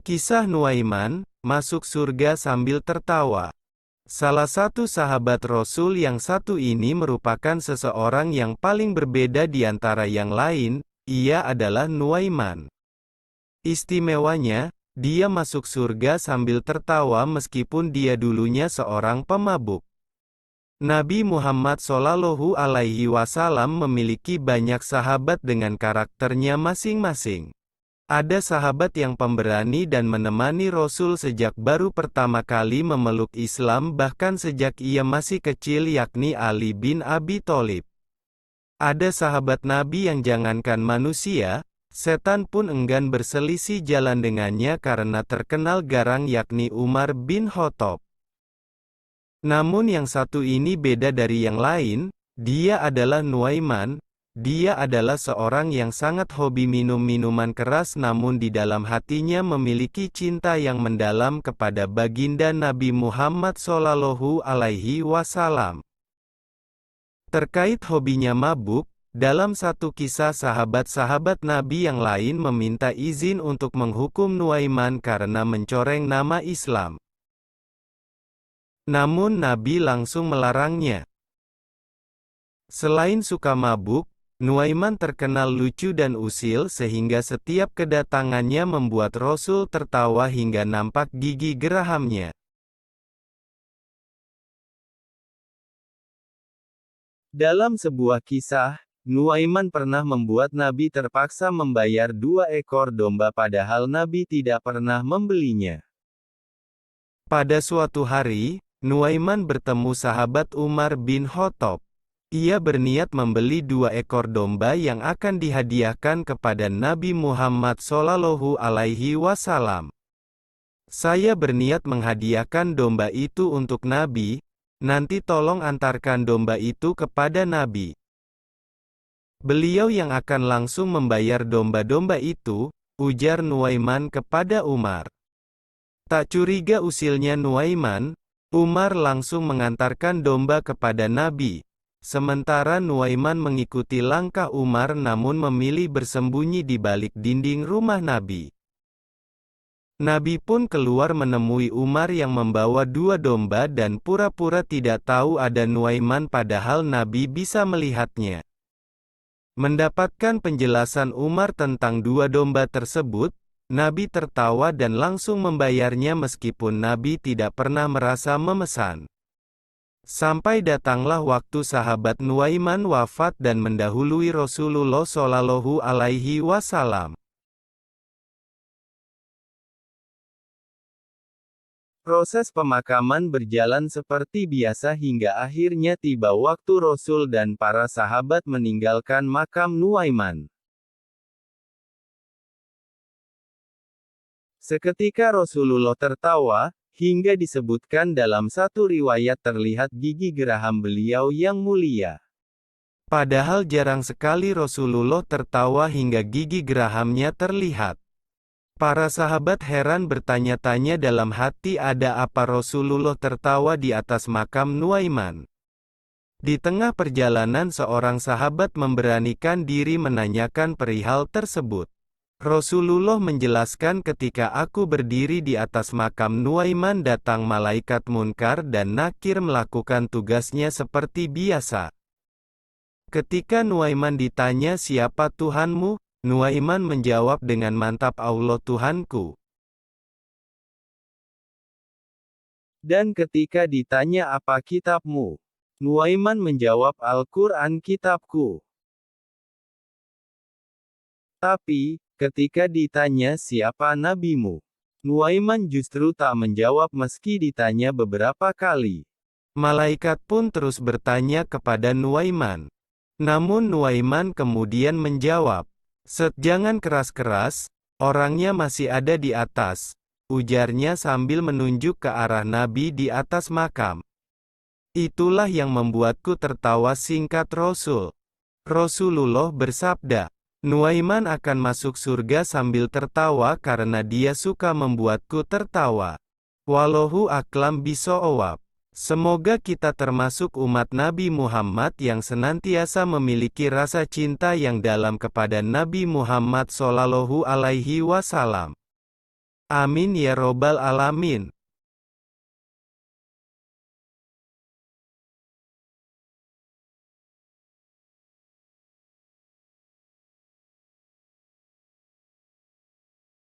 Kisah Nuaiman, masuk surga sambil tertawa. Salah satu sahabat Rasul yang satu ini merupakan seseorang yang paling berbeda di antara yang lain, ia adalah Nuaiman. Istimewanya, dia masuk surga sambil tertawa meskipun dia dulunya seorang pemabuk. Nabi Muhammad SAW memiliki banyak sahabat dengan karakternya masing-masing. Ada sahabat yang pemberani dan menemani Rasul sejak baru pertama kali memeluk Islam bahkan sejak ia masih kecil yakni Ali bin Abi Thalib. Ada sahabat Nabi yang jangankan manusia, setan pun enggan berselisih jalan dengannya karena terkenal garang yakni Umar bin Khattab. Namun yang satu ini beda dari yang lain, dia adalah Nuaiman. Dia adalah seorang yang sangat hobi minum minuman keras namun di dalam hatinya memiliki cinta yang mendalam kepada baginda Nabi Muhammad SAW. Terkait hobinya mabuk, dalam satu kisah sahabat-sahabat Nabi yang lain meminta izin untuk menghukum Nuaiman karena mencoreng nama Islam. Namun Nabi langsung melarangnya. Selain suka mabuk, Nuaiman terkenal lucu dan usil sehingga setiap kedatangannya membuat Rasul tertawa hingga nampak gigi gerahamnya. Dalam sebuah kisah, Nuaiman pernah membuat Nabi terpaksa membayar 2 ekor domba padahal Nabi tidak pernah membelinya. Pada suatu hari, Nuaiman bertemu sahabat Umar bin Khattab. Ia berniat membeli 2 ekor domba yang akan dihadiahkan kepada Nabi Muhammad SAW. Saya berniat menghadiahkan domba itu untuk Nabi, nanti tolong antarkan domba itu kepada Nabi. Beliau yang akan langsung membayar domba-domba itu, ujar Nuaiman kepada Umar. Tak curiga usilnya Nuaiman, Umar langsung mengantarkan domba kepada Nabi. Sementara Nuaiman mengikuti langkah Umar namun memilih bersembunyi di balik dinding rumah Nabi. Nabi pun keluar menemui Umar yang membawa 2 domba dan pura-pura tidak tahu ada Nuaiman padahal Nabi bisa melihatnya. Mendapatkan penjelasan Umar tentang 2 domba tersebut, Nabi tertawa dan langsung membayarnya meskipun Nabi tidak pernah merasa memesan. Sampai datanglah waktu sahabat Nuaiman wafat dan mendahului Rasulullah SAW. Proses pemakaman berjalan seperti biasa hingga akhirnya tiba waktu Rasul dan para sahabat meninggalkan makam Nuaiman. Seketika Rasulullah tertawa, hingga disebutkan dalam satu riwayat terlihat gigi geraham beliau yang mulia. Padahal jarang sekali Rasulullah tertawa hingga gigi gerahamnya terlihat. Para sahabat heran bertanya-tanya dalam hati ada apa Rasulullah tertawa di atas makam Nuaiman. Di tengah perjalanan seorang sahabat memberanikan diri menanyakan perihal tersebut. Rasulullah menjelaskan ketika aku berdiri di atas makam Nuaiman datang malaikat Munkar dan Nakir melakukan tugasnya seperti biasa. Ketika Nuaiman ditanya siapa Tuhanmu, Nuaiman menjawab dengan mantap Allah Tuhanku. Dan ketika ditanya apa kitabmu, Nuaiman menjawab Al-Quran kitabku. Tapi, ketika ditanya siapa nabimu, Nuaiman justru tak menjawab meski ditanya beberapa kali. Malaikat pun terus bertanya kepada Nuaiman. Namun Nuaiman kemudian menjawab, "Set, jangan keras-keras, orangnya masih ada di atas," ujarnya sambil menunjuk ke arah Nabi di atas makam. Itulah yang membuatku tertawa, singkat Rasul. Rasulullah bersabda, Nuaiman akan masuk surga sambil tertawa karena dia suka membuatku tertawa. Wallahu a'lam bishawab. Semoga kita termasuk umat Nabi Muhammad yang senantiasa memiliki rasa cinta yang dalam kepada Nabi Muhammad SAW. Amin ya robbal alamin.